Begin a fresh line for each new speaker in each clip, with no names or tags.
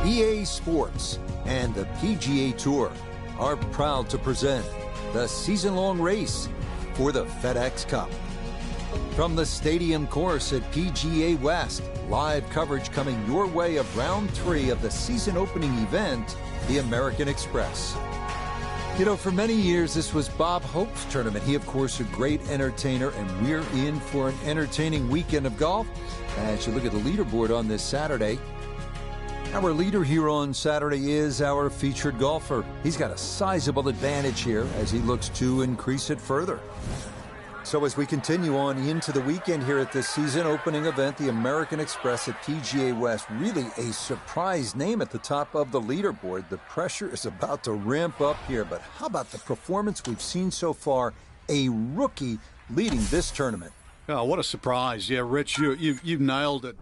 EA Sports and the PGA Tour are proud to present the season-long race for the FedEx Cup. From the stadium course at PGA West, live coverage coming your way of round 3 of the season opening event, the American Express. You know, for many years, this was Bob Hope's tournament. He, of course, a great entertainer, and we're in for an entertaining weekend of golf. As you look at the leaderboard on this Saturday, our leader here on Saturday is our featured golfer. He's got a sizable advantage here as he looks to increase it further. So as we continue on into the weekend here at this season opening event, the American Express at PGA West, really a surprise name at the top of the leaderboard. The pressure is about to ramp up here, but how about the performance we've seen so far? A rookie leading this tournament.
Oh, what a surprise. Yeah, Rich, you've nailed it.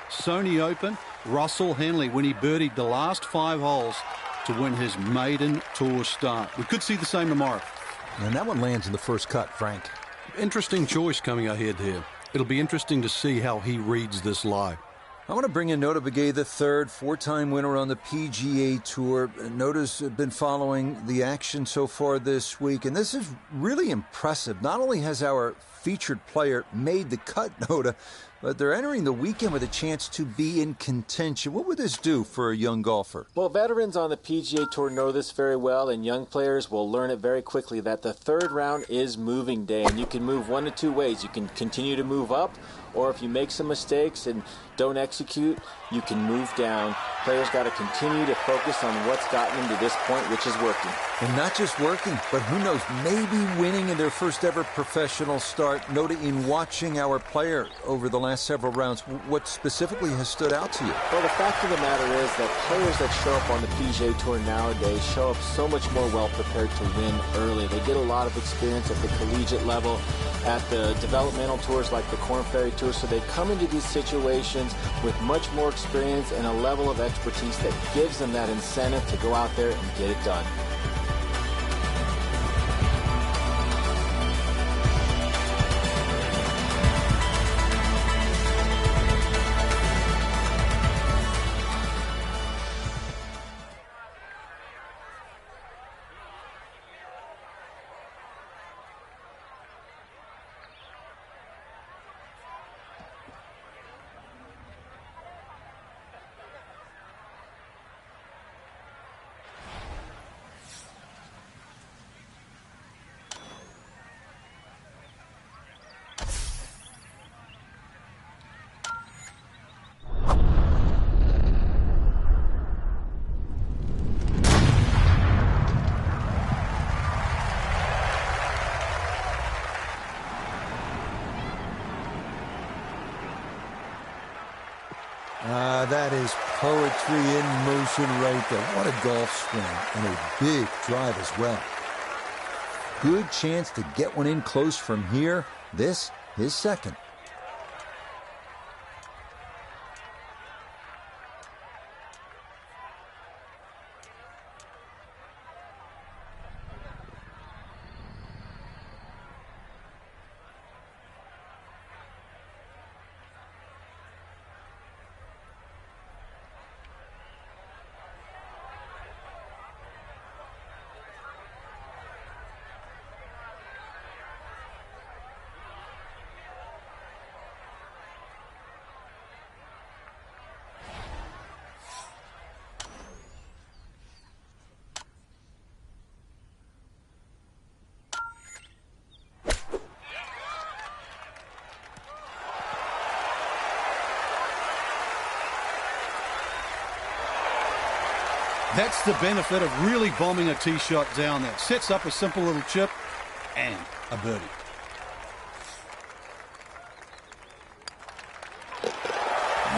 Sony Open, Russell Henley when he birdied the last 5 holes to win his maiden tour start. We could see the same tomorrow.
And that one lands in the first cut, Frank.
Interesting choice coming ahead here. It'll be interesting to see how he reads this lie.
I want to bring in Nota Begay III, 4-time winner on the PGA Tour. Nota's been following the action so far this week, and this is really impressive. Not only has our featured player made the cut, Nota, but they're entering the weekend with a chance to be in contention. What would this do for a young golfer?
Well, veterans on the PGA Tour know this very well, and young players will learn it very quickly that the third round is moving day, and you can move one of 2 ways. You can continue to move up, or if you make some mistakes and don't execute, you can move down. Players got to continue to focus on what's gotten them to this point, which is working.
And not just working, but who knows, maybe winning in their first ever professional start. Nota, in watching our player over the last several rounds, what specifically has stood out to you?
Well, the fact of the matter is that players that show up on the PGA Tour nowadays show up so much more well prepared to win early. They get a lot of experience at the collegiate level, at the developmental tours like the Korn Ferry Tour, so they come into these situations with much more experience and a level of expertise that gives them that incentive to go out there and get it done.
That is poetry in motion right there. What a golf swing and a big drive as well. Good chance to get one in close from here. This, his second.
That's the benefit of really bombing a tee shot down there. Sets up a simple little chip and a birdie.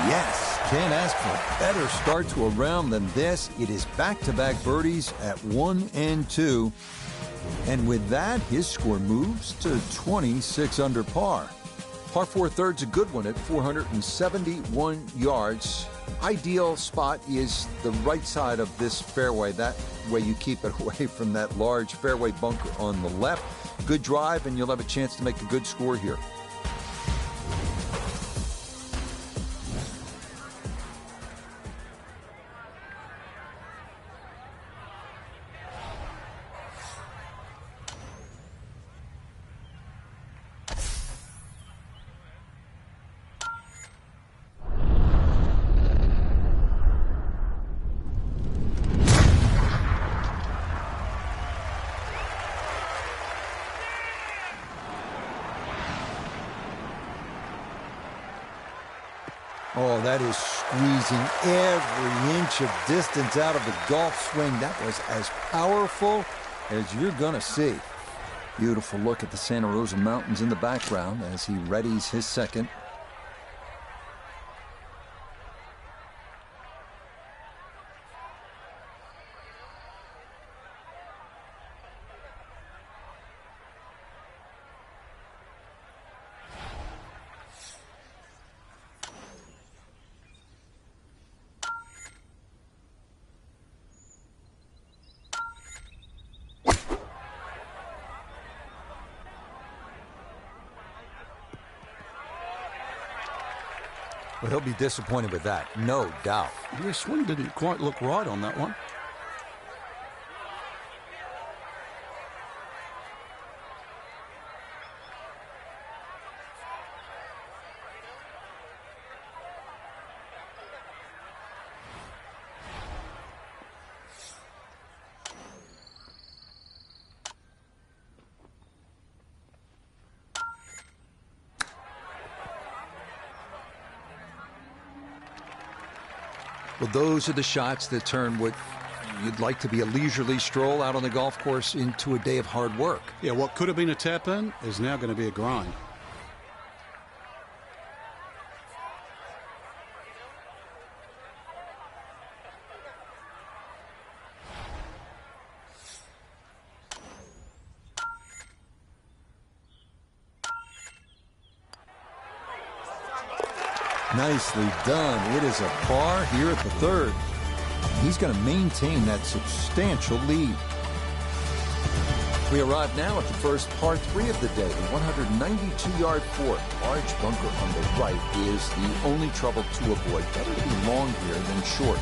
Yes, can't ask for a better start to a round than this. It is back-to-back birdies at 1 and 2. And with that, his score moves to 26 under par. Par 4 third's a good one at 471 yards. Ideal spot is the right side of this fairway. That way you keep it away from that large fairway bunker on the left. Good drive, and you'll have a chance to make a good score here. Oh, that is squeezing every inch of distance out of the golf swing. That was as powerful as you're going to see. Beautiful look at the Santa Rosa Mountains in the background as he readies his second. Well, he'll be disappointed with that, no doubt.
Your swing didn't quite look right on that one.
Well, those are the shots that turn what you'd like to be a leisurely stroll out on the golf course into a day of hard work.
Yeah, what could have been a tap-in is now going to be a grind.
Nicely done. It is a par here at the third. He's going to maintain that substantial lead. We arrive now at the first par 3 of the day, the 192-yard four. Large bunker on the right is the only trouble to avoid. Better to be long here than short.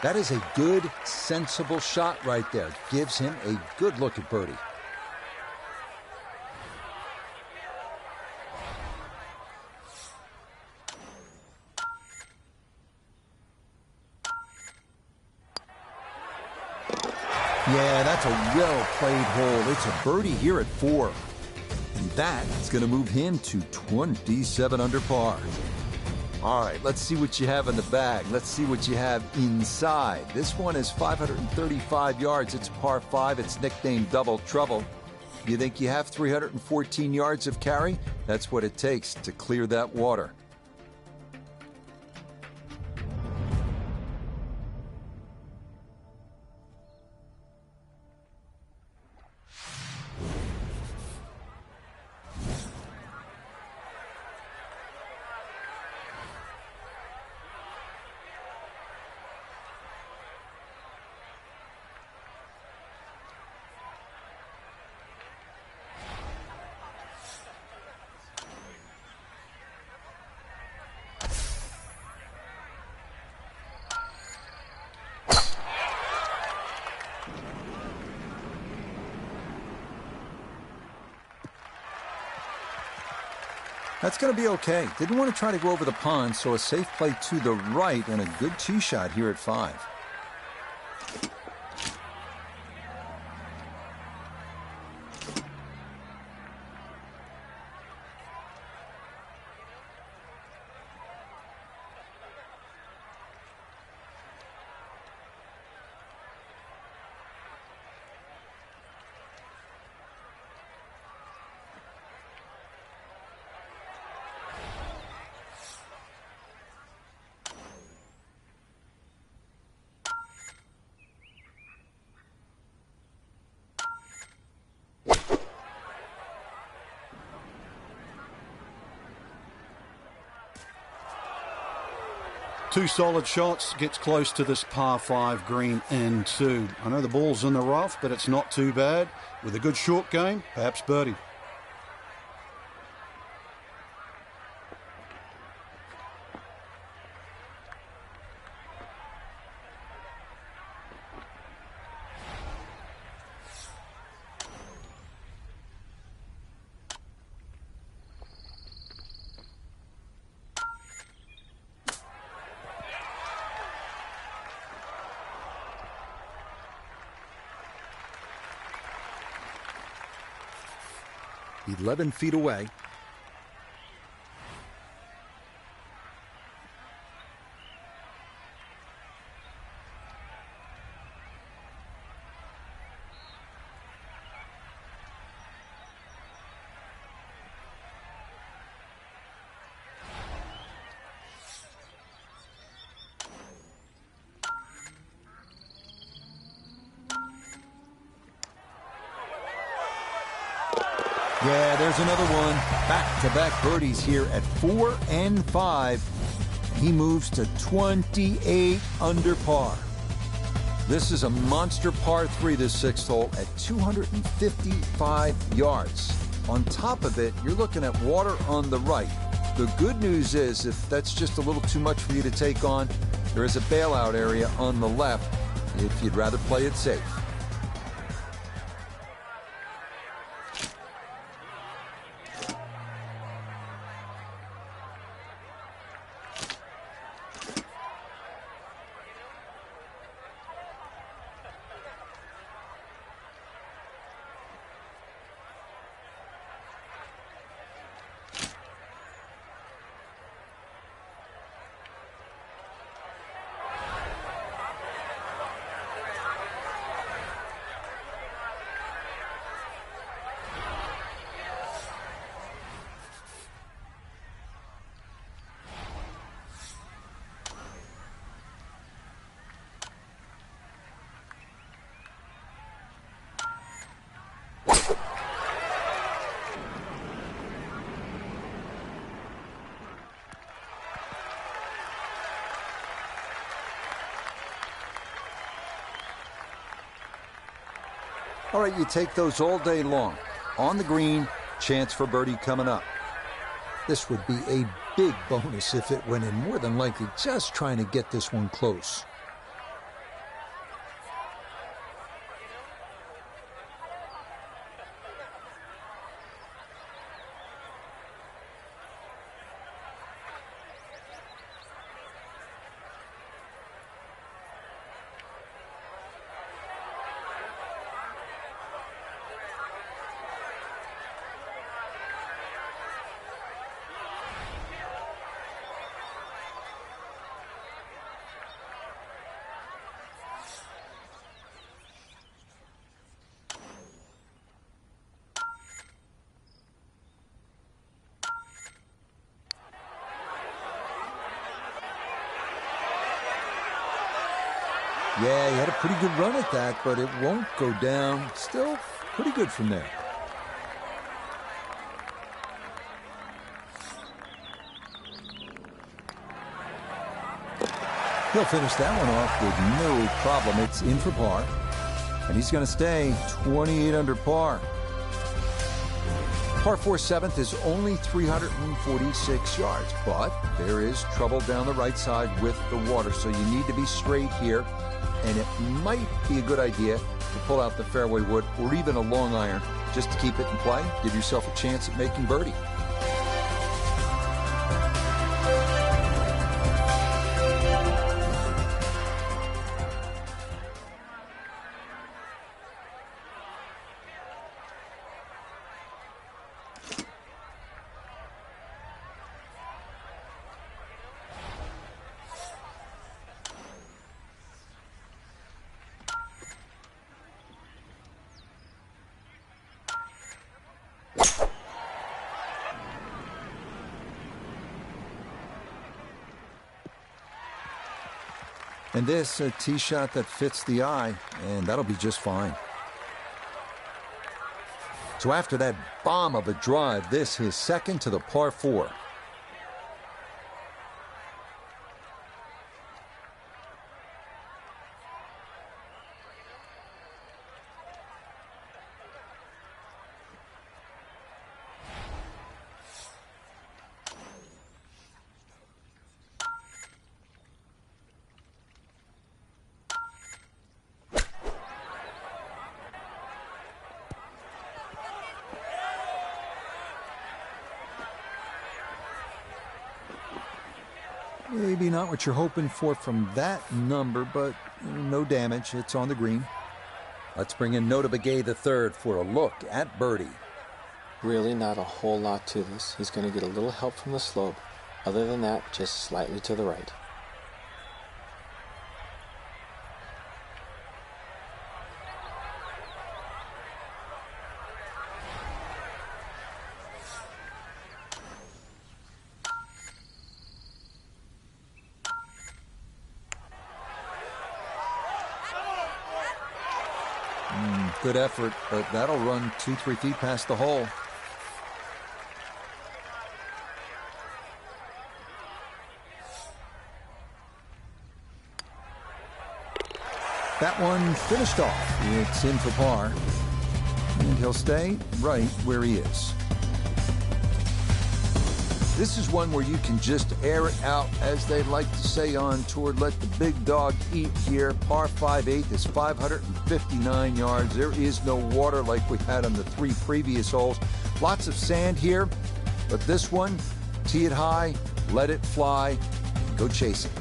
That is a good, sensible shot right there. Gives him a good look at birdie. Yeah, that's a well-played hole. It's a birdie here at 4. And that's going to move him to 27 under par. All right, let's see what you have in the bag. Let's see what you have inside. This one is 535 yards. It's par 5. It's nicknamed Double Trouble. You think you have 314 yards of carry? That's what it takes to clear that water. That's going to be okay. Didn't want to try to go over the pond, so a safe play to the right and a good tee shot here at 5.
Two solid shots, gets close to this par 5 green and 2. I know the ball's in the rough, but it's not too bad. With a good short game, perhaps birdie.
"11 feet away." Yeah, there's another one. Back-to-back birdies here at 4 and 5. He moves to 28 under par. This is a monster par 3, this 6th hole, at 255 yards. On top of it, you're looking at water on the right. The good news is, if that's just a little too much for you to take on, there is a bailout area on the left if you'd rather play it safe. All right, you take those all day long. On the green, chance for birdie coming up. This would be a big bonus if it went in, more than likely just trying to get this one close. Yeah, he had a pretty good run at that, but it won't go down. Still pretty good from there. He'll finish that one off with no problem. It's in for par, and he's going to stay 28 under par. Par 4 7th is only 346 yards, but there is trouble down the right side with the water, so you need to be straight here. And it might be a good idea to pull out the fairway wood or even a long iron just to keep it in play. Give yourself a chance at making birdie. And this, a tee shot that fits the eye, and that'll be just fine. So after that bomb of a drive, this his second to the par 4. Maybe not what you're hoping for from that number, but no damage. It's on the green. Let's bring in Nota Begay III for a look at birdie.
Really not a whole lot to this. He's going to get a little help from the slope. Other than that, just slightly to the right.
Good effort, but that'll run 2-3 feet past the hole. That one finished off. It's in for par. And he'll stay right where he is. This is one where you can just air it out, as they like to say on tour. Let the big dog eat here. Par 5/8 is 559 yards. There is no water like we had on the 3 previous holes. Lots of sand here, but this one, tee it high, let it fly, and go chase it.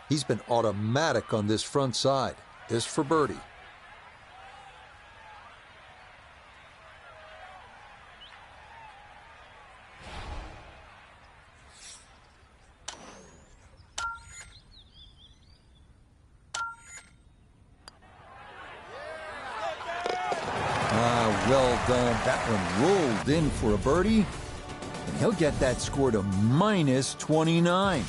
He's been automatic on this front side. This for birdie. done. That one rolled in for a birdie, and he'll get that score to -29.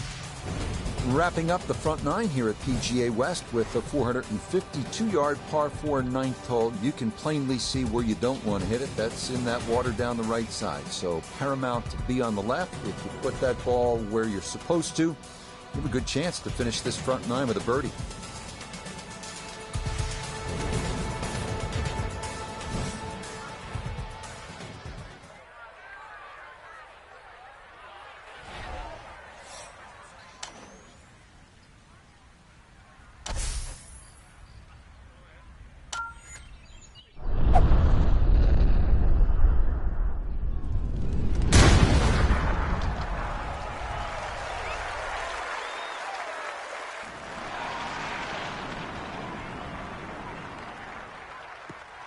Wrapping up the front nine here at PGA West with a 452-yard par 4 ninth hole. You can plainly see where you don't want to hit it. That's in that water down the right side. So paramount to be on the left. If you put that ball where you're supposed to, you have a good chance to finish this front nine with a birdie.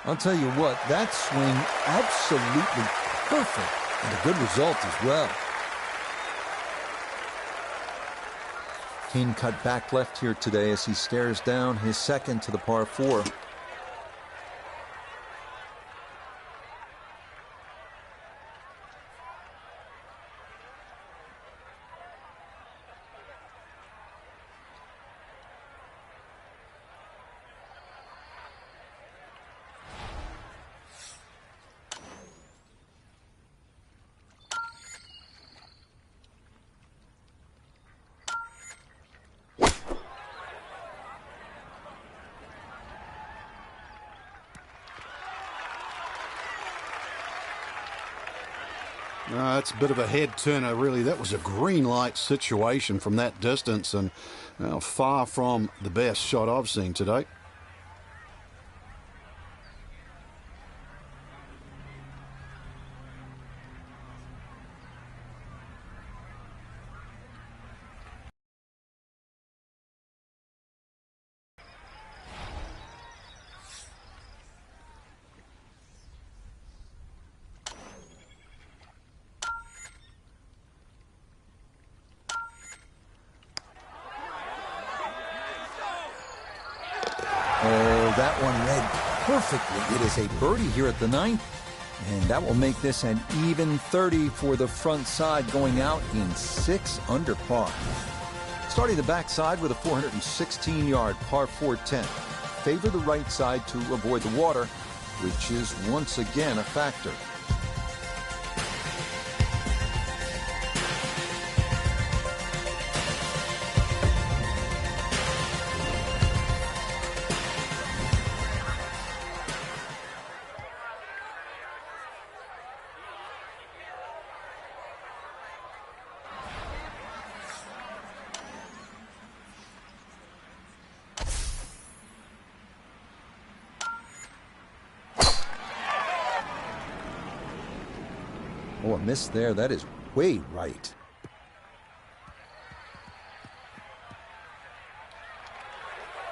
I'll tell you what, that swing absolutely perfect, and a good result as well. Kane cut back left here today as he stares down his second to the par 4.
That's a bit of a head turner, really. That was a green light situation from that distance, and far from the best shot I've seen today.
Oh, that one read perfectly. It is a birdie here at the ninth, and that will make this an even 30 for the front side, going out in 6 under par. Starting the backside with a 416-yard par 4 10. Favor the right side to avoid the water, which is once again a factor. Oh, a miss there. That is way right.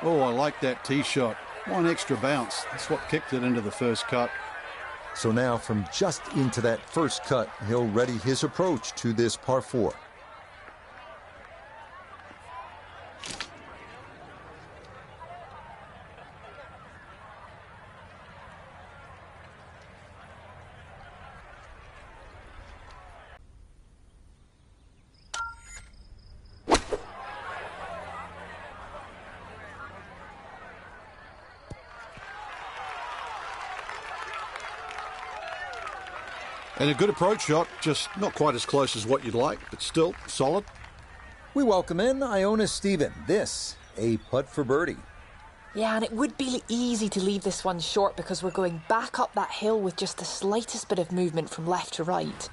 Oh, I like that tee shot. One extra bounce. That's what kicked it into the first cut.
So now from just into that first cut, he'll ready his approach to this par 4.
And a good approach shot, just not quite as close as what you'd like, but still solid.
We welcome in Iona Stephen. This, a putt for birdie.
Yeah, and it would be easy to leave this one short because we're going back up that hill with just the slightest bit of movement from left to right.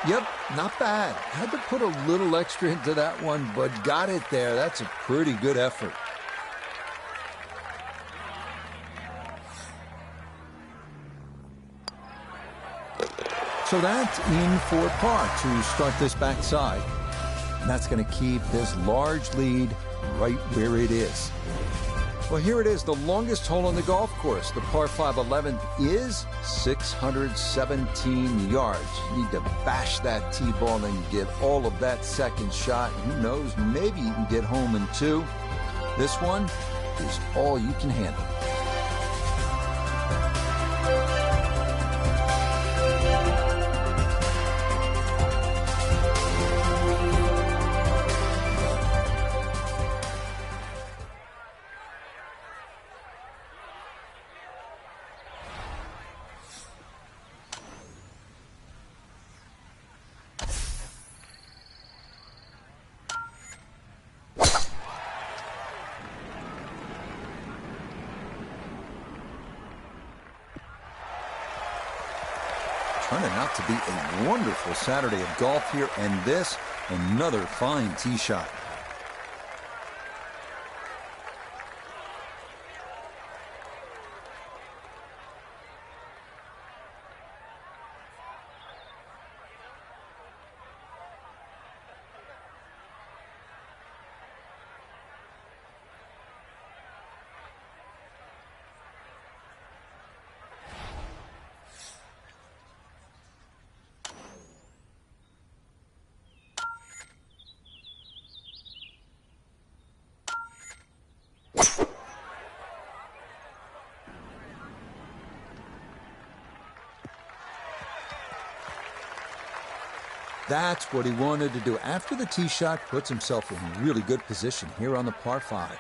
Yep, not bad. Had to put a little extra into that one, but got it there. That's a pretty good effort. So that's in for par to start this backside. And that's going to keep this large lead right where it is. Well, here it is, the longest hole on the golf course. The par 5 11th is 617 yards. You need to bash that tee ball and get all of that second shot. Who knows, maybe you can get home in 2. This one is all you can handle. Turning out to be a wonderful Saturday of golf here, and this, another fine tee shot. That's what he wanted to do. After the tee shot, puts himself in really good position here on the par 5.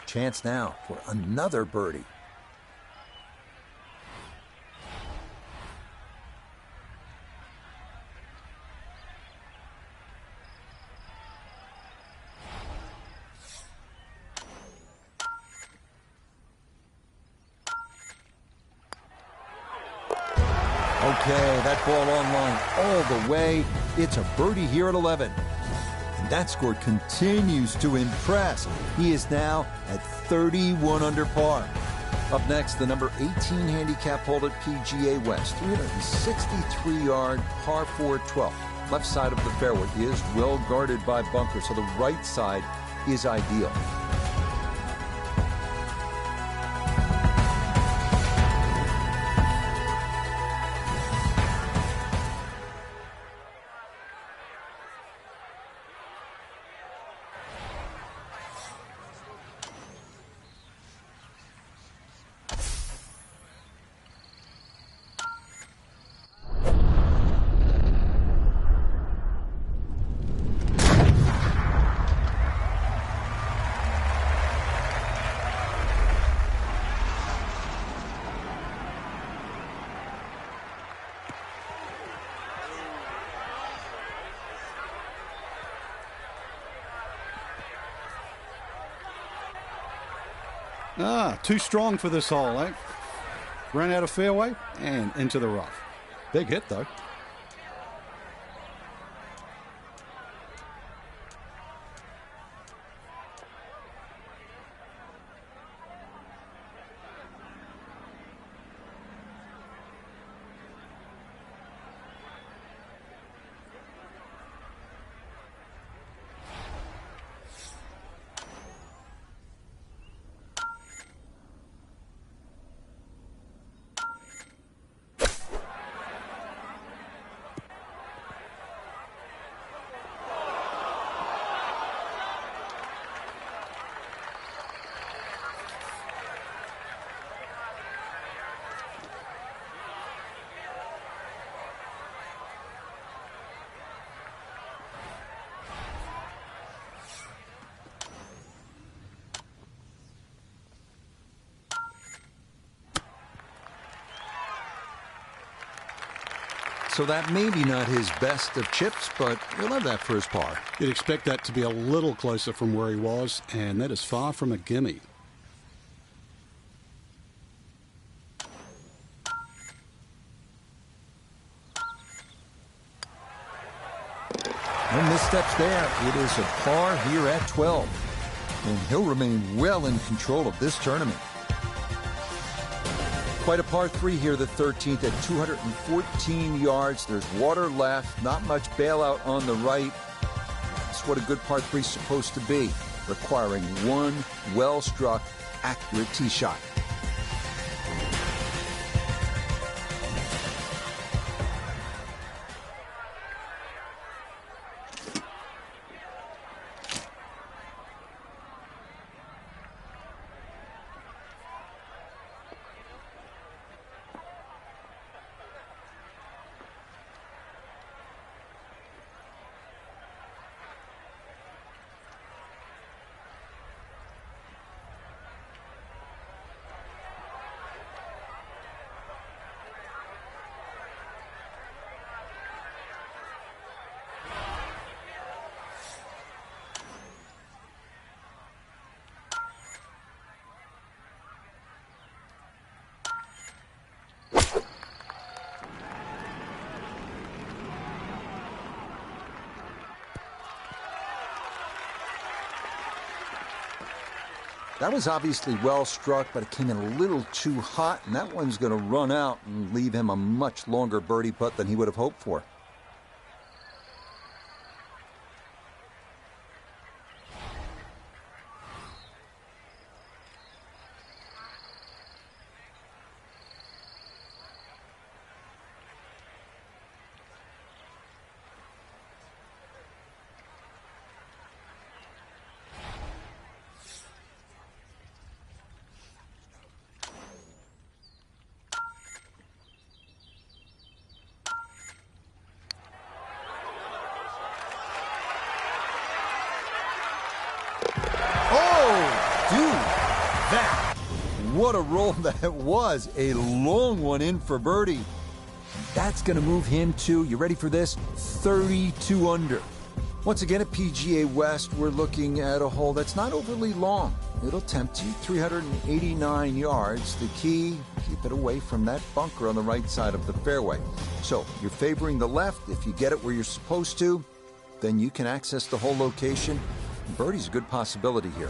Chance now for another birdie. Okay, that ball online all the way. It's a birdie here at 11. That score continues to impress. He is now at 31 under par. Up next, the number 18 handicap hole at PGA West. 363-yard par 4 12. Left side of the fairway is well guarded by bunkers, so the right side is ideal.
Too strong for this hole, eh? Ran out of fairway and into the rough. Big hit, though.
So that may be not his best of chips, but he'll have that for his par.
You'd expect that to be a little closer from where he was, and that is far from a gimme.
No missteps there. It is a par here at 12. And he'll remain well in control of this tournament. Quite a par 3 here, the 13th at 214 yards. There's water left, not much bailout on the right. That's what a good par 3 is supposed to be, requiring one well-struck, accurate tee shot. That was obviously well struck, but it came in a little too hot, and that one's going to run out and leave him a much longer birdie putt than he would have hoped for. What a roll that was. A long one in for birdie. That's going to move him to, you ready for this, 32 under. Once again at PGA West, we're looking at a hole that's not overly long. It'll tempt you, 389 yards. The key, keep it away from that bunker on the right side of the fairway. So you're favoring the left. If you get it where you're supposed to, then you can access the whole location. Birdie's a good possibility here.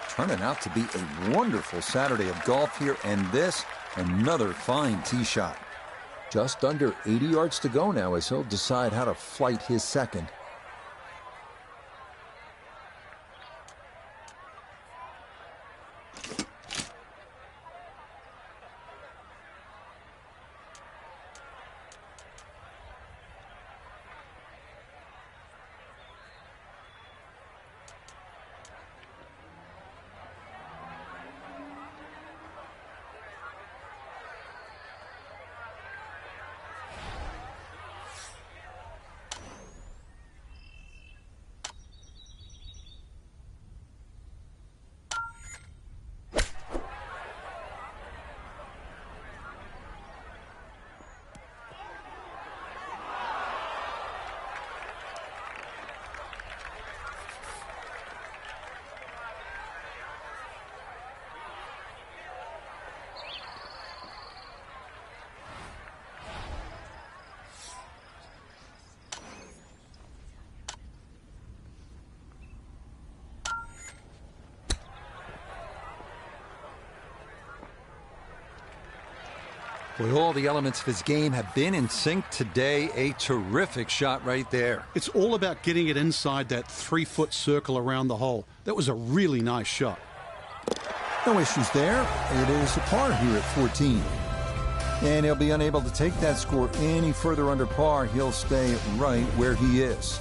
Turning out to be a wonderful Saturday of golf here, and this, another fine tee shot. Just under 80 yards to go now as he'll decide how to flight his second. Boy, all the elements of his game have been in sync today. A terrific shot right there.
It's all about getting it inside that 3-foot circle around the hole. That was a really nice shot.
No issues there. It is a par here at 14. And he'll be unable to take that score any further under par. He'll stay right where he is.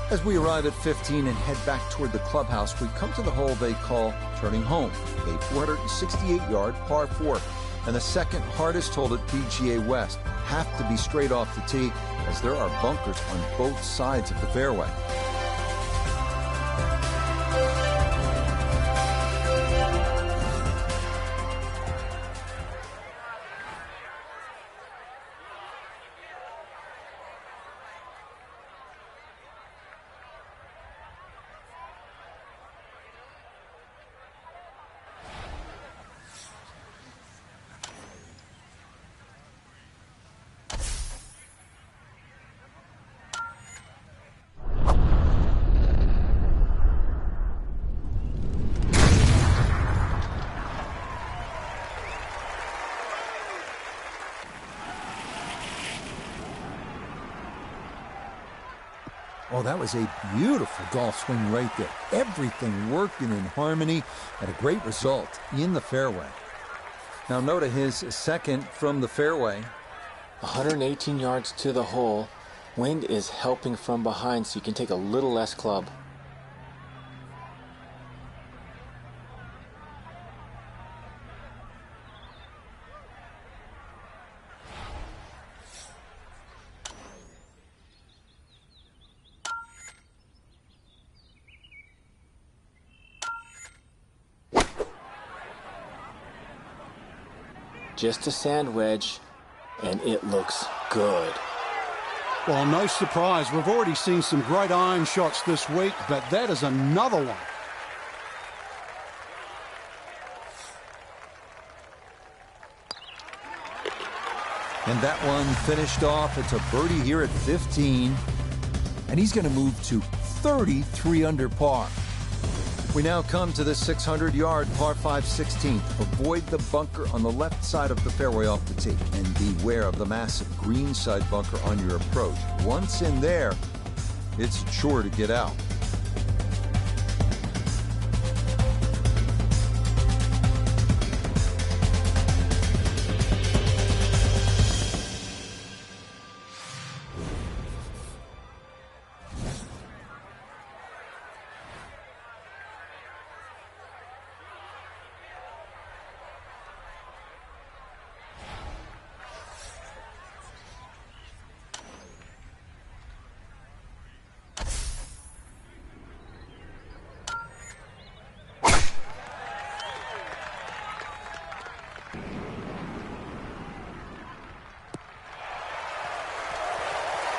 As we arrive at 15 and head back toward the clubhouse, we come to the hole they call Turning Home, a 468-yard par 4. And the second hardest hole at PGA West. Have to be straight off the tee, as there are bunkers on both sides of the fairway. Oh, that was a beautiful golf swing right there. Everything working in harmony and a great result in the fairway. Now note his second from the fairway.
118 yards to the hole. Wind is helping from behind, so you can take a little less club. Just a sand wedge, and it looks good.
Well, no surprise. We've already seen some great iron shots this week, but that is another one.
And that one finished off. It's a birdie here at 15. And he's going to move to 33 under par. We now come to the 600-yard par 5 16th. Avoid the bunker on the left side of the fairway off the tee. And beware of the massive green side bunker on your approach. Once in there, it's sure to get out.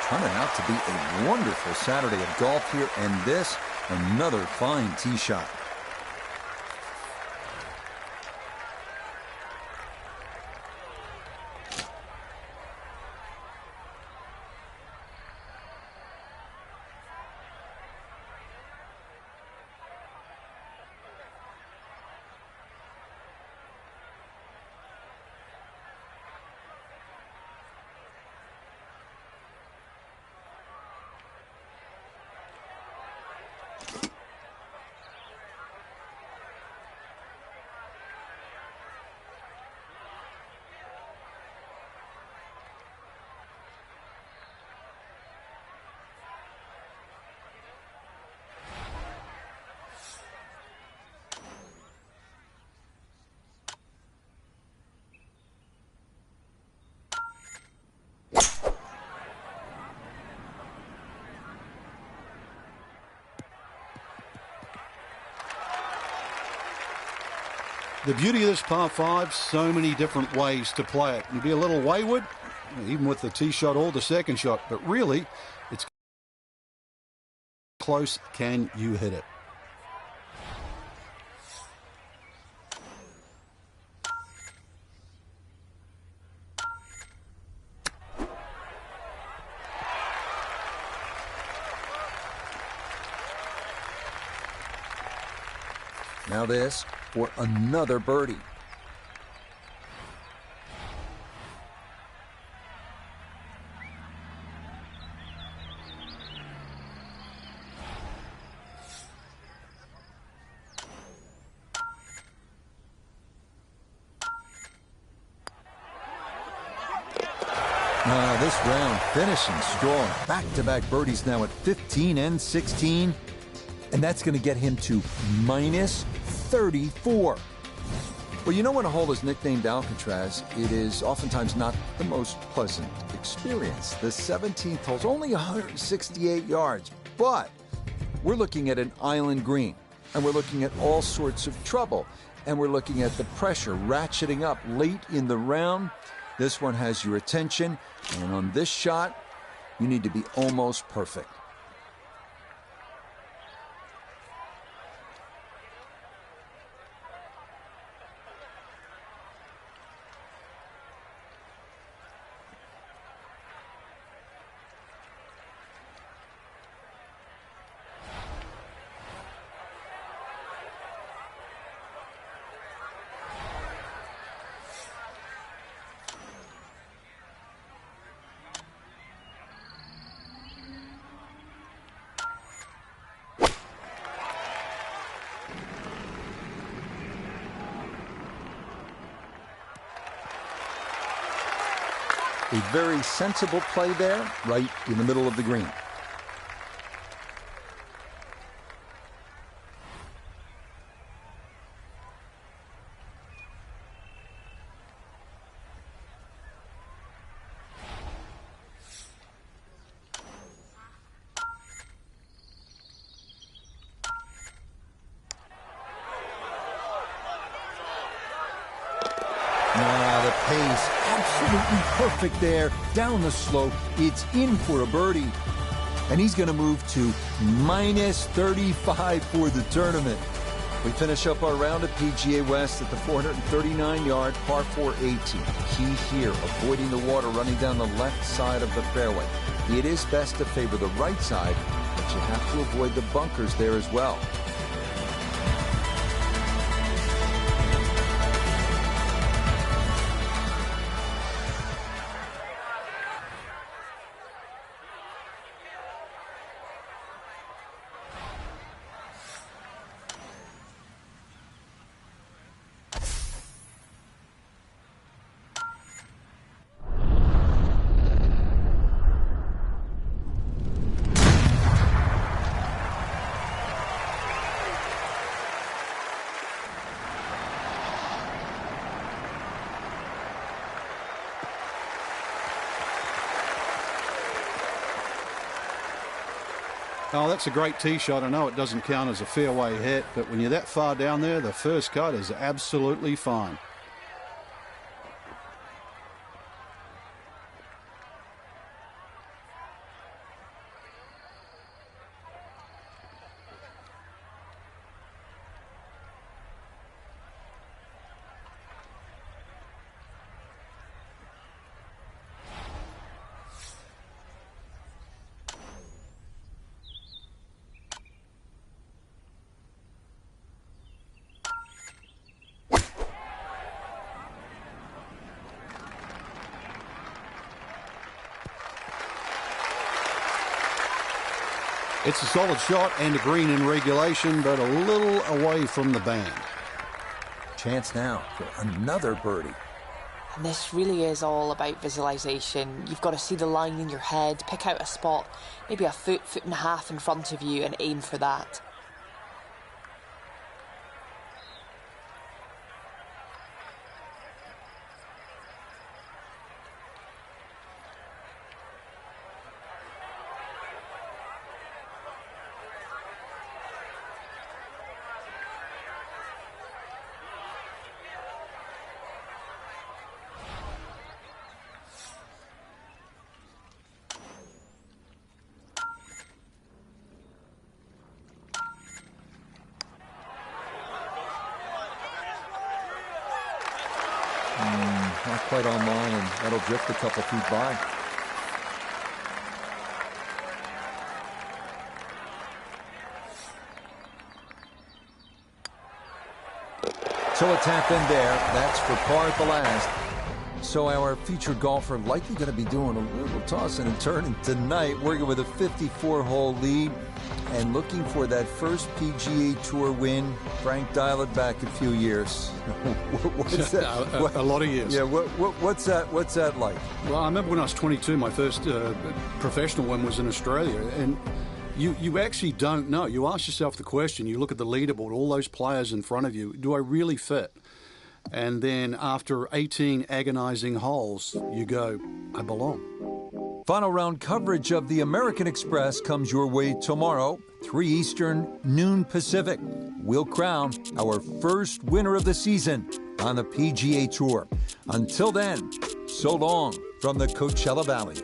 Turning out to be a wonderful Saturday of golf here, and this, another fine tee shot.
The beauty of this par 5, so many different ways to play it. You'd be a little wayward, even with the tee shot or the second shot, but really, it's close. Can you hit it?
Now this for another birdie. This round finishing strong. Back-to-back birdies now at 15 and 16. And that's going to get him to minus 34. Well, you know when a hole is nicknamed Alcatraz, it is oftentimes not the most pleasant experience. The 17th hole's only 168 yards, but we're looking at an island green, and we're looking at all sorts of trouble, and we're looking at the pressure ratcheting up late in the round. This one has your attention, and on this shot, you need to be almost perfect. A very sensible play there, right in the middle of the green. The pace, absolutely perfect there. Down the slope, it's in for a birdie. And he's going to move to minus 35 for the tournament. We finish up our round at PGA West at the 439-yard par 4 18. Key here, avoiding the water running down the left side of the fairway. It is best to favor the right side, but you have to avoid the bunkers there as well.
Oh, that's a great tee shot. I know it doesn't count as a fairway hit, but when you're that far down there, the first cut is absolutely fine. It's a solid shot and a green in regulation, but a little away from the band.
Chance now for another birdie.
And this really is all about visualization. You've got to see the line in your head, pick out a spot, maybe a foot, foot and a half in front of you, and aim for that.
Not quite on line, and that'll drift a couple feet by. So a tap in there. That's for par at the last. So our featured golfer likely going to be doing a little tossing and turning tonight, working with a 54-hole lead. and looking for that first PGA Tour win. Frank, dial it back a few years. What's that?
A lot of years.
Yeah, what's that like?
Well, I remember when I was 22, my first professional one was in Australia, and you actually don't know. You ask yourself the question, you look at the leaderboard, all those players in front of you, do I really fit? And then after 18 agonizing holes, you go, I belong.
Final round coverage of the American Express comes your way tomorrow, 3 Eastern, noon Pacific. We'll crown our first winner of the season on the PGA Tour. Until then, so long from the Coachella Valley.